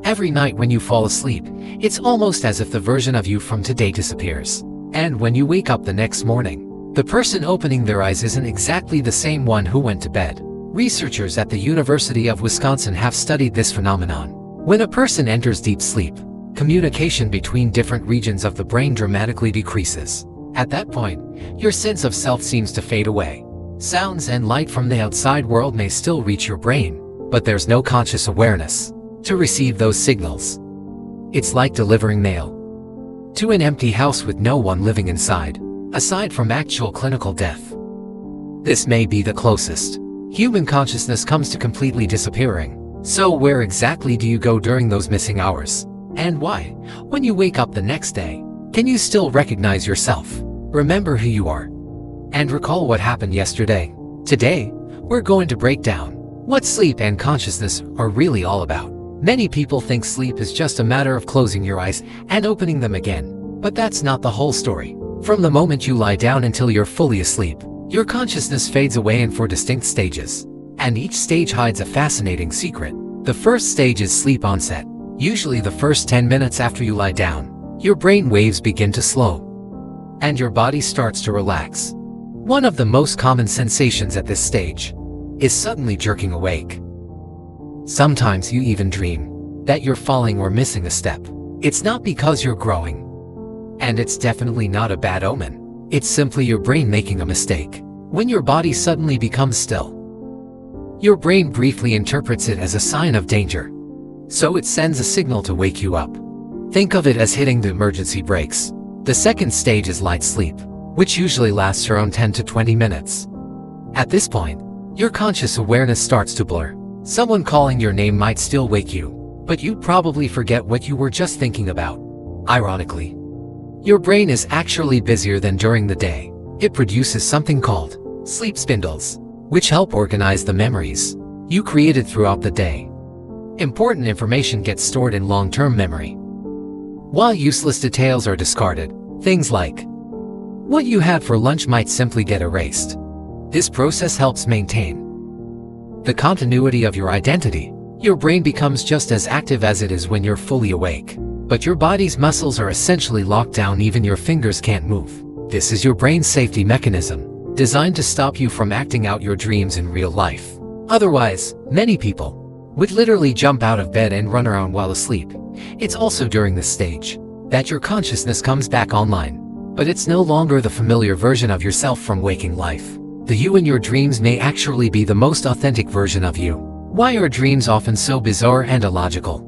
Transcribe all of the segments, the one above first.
Every night when you fall asleep, it's almost as if the version of you from today disappears. And when you wake up the next morning, the person opening their eyes isn't exactly the same one who went to bed. Researchers at the University of Wisconsin have studied this phenomenon. When a person enters deep sleep, communication between different regions of the brain dramatically decreases. At that point, your sense of self seems to fade away. Sounds and light from the outside world may still reach your brain, but there's no conscious awareness to receive those signals. It's like delivering mail to an empty house with no one living inside, aside from actual clinical death. This may be the closest human consciousness comes to completely disappearing. So where exactly do you go during those missing hours? And why? When you wake up the next day, can you still recognize yourself? Remember who you are? And recall what happened yesterday. Today, we're going to break down what sleep and consciousness are really all about. Many people think sleep is just a matter of closing your eyes and opening them again. But that's not the whole story. From the moment you lie down until you're fully asleep, your consciousness fades away in 4 distinct stages. And each stage hides a fascinating secret. The first stage is sleep onset. Usually the first 10 minutes after you lie down, your brain waves begin to slow, and your body starts to relax. One of the most common sensations at this stage is suddenly jerking awake. Sometimes you even dream that you're falling or missing a step. It's not because you're growing, and it's definitely not a bad omen. It's simply your brain making a mistake. When your body suddenly becomes still, your brain briefly interprets it as a sign of danger, so it sends a signal to wake you up. Think of it as hitting the emergency brakes. The second stage is light sleep, which usually lasts around 10 to 20 minutes. At this point, your conscious awareness starts to blur. Someone calling your name might still wake you, but you'd probably forget what you were just thinking about. Ironically, your brain is actually busier than during the day. It produces something called sleep spindles, which help organize the memories you created throughout the day. Important information gets stored in long-term memory, while useless details are discarded. Things like what you had for lunch might simply get erased. This process helps maintain the continuity of your identity. Your brain becomes just as active as it is when you're fully awake, but your body's muscles are essentially locked down. Even your fingers can't move. This is your brain's safety mechanism, designed to stop you from acting out your dreams in real life. Otherwise, many people would literally jump out of bed and run around while asleep. It's also during this stage that your consciousness comes back online, but it's no longer the familiar version of yourself from waking life. The you in your dreams may actually be the most authentic version of you. Why are dreams often so bizarre and illogical?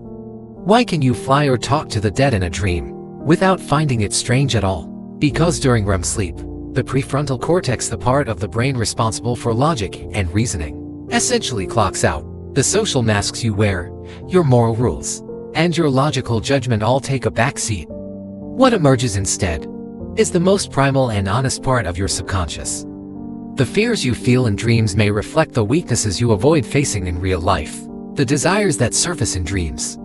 Why can you fly or talk to the dead in a dream without finding it strange at all? Because during REM sleep, the prefrontal cortex, the part of the brain responsible for logic and reasoning, essentially clocks out. The social masks you wear, your moral rules, and your logical judgment all take a back seat. What emerges instead is the most primal and honest part of your subconscious. The fears you feel in dreams may reflect the weaknesses you avoid facing in real life. The desires that surface in dreams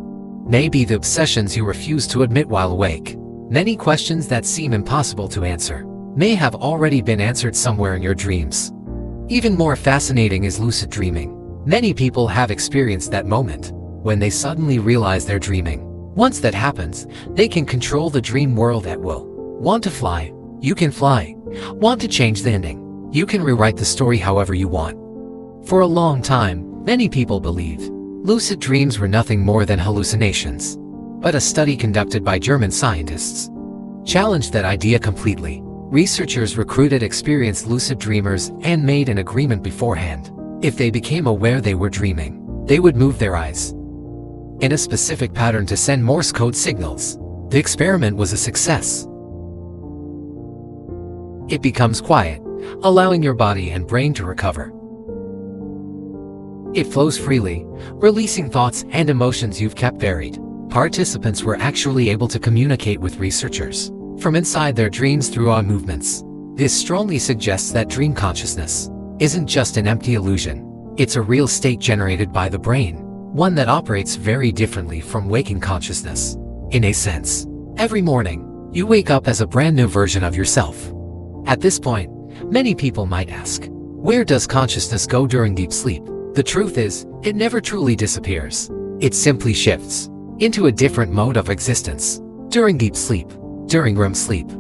may be the obsessions you refuse to admit while awake. Many questions that seem impossible to answer may have already been answered somewhere in your dreams. Even more fascinating is lucid dreaming. Many people have experienced that moment when they suddenly realize they're dreaming. Once that happens, they can control the dream world at will. Want to fly? You can fly. Want to change the ending? You can rewrite the story however you want. For a long time, many people believed lucid dreams were nothing more than hallucinations. But a study conducted by German scientists challenged that idea completely. Researchers recruited experienced lucid dreamers and made an agreement beforehand. If they became aware they were dreaming, they would move their eyes in a specific pattern to send Morse code signals. The experiment was a success. It becomes quiet, allowing your body and brain to recover. It flows freely, releasing thoughts and emotions you've kept buried. Participants were actually able to communicate with researchers from inside their dreams through eye movements. This strongly suggests that dream consciousness isn't just an empty illusion. It's a real state generated by the brain, one that operates very differently from waking consciousness. In a sense, every morning, you wake up as a brand new version of yourself. At this point, many people might ask, where does consciousness go during deep sleep? The truth is, it never truly disappears. It simply shifts. into a different mode of existence. During deep sleep, during REM sleep,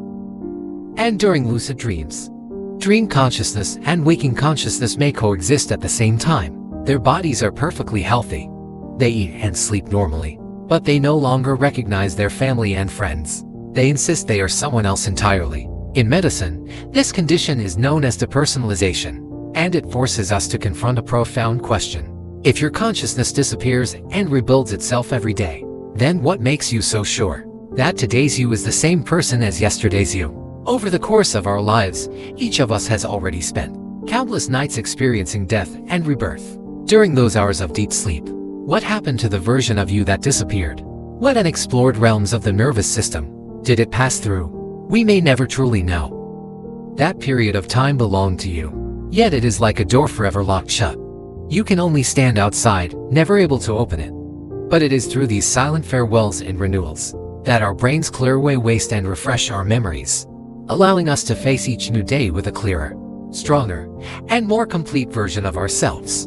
and during lucid dreams, dream consciousness and waking consciousness may coexist at the same time. Their bodies are perfectly healthy. They eat and sleep normally, but they no longer recognize their family and friends. They insist they are someone else entirely. In medicine, this condition is known as depersonalization, and it forces us to confront a profound question. If your consciousness disappears and rebuilds itself every day, then what makes you so sure that today's you is the same person as yesterday's you? Over the course of our lives, each of us has already spent countless nights experiencing death and rebirth. During those hours of deep sleep, what happened to the version of you that disappeared? What unexplored realms of the nervous system did it pass through? We may never truly know. That period of time belonged to you, yet it is like a door forever locked shut. You can only stand outside, never able to open it. But it is through these silent farewells and renewals that our brains clear away waste and refresh our memories, allowing us to face each new day with a clearer, stronger, and more complete version of ourselves.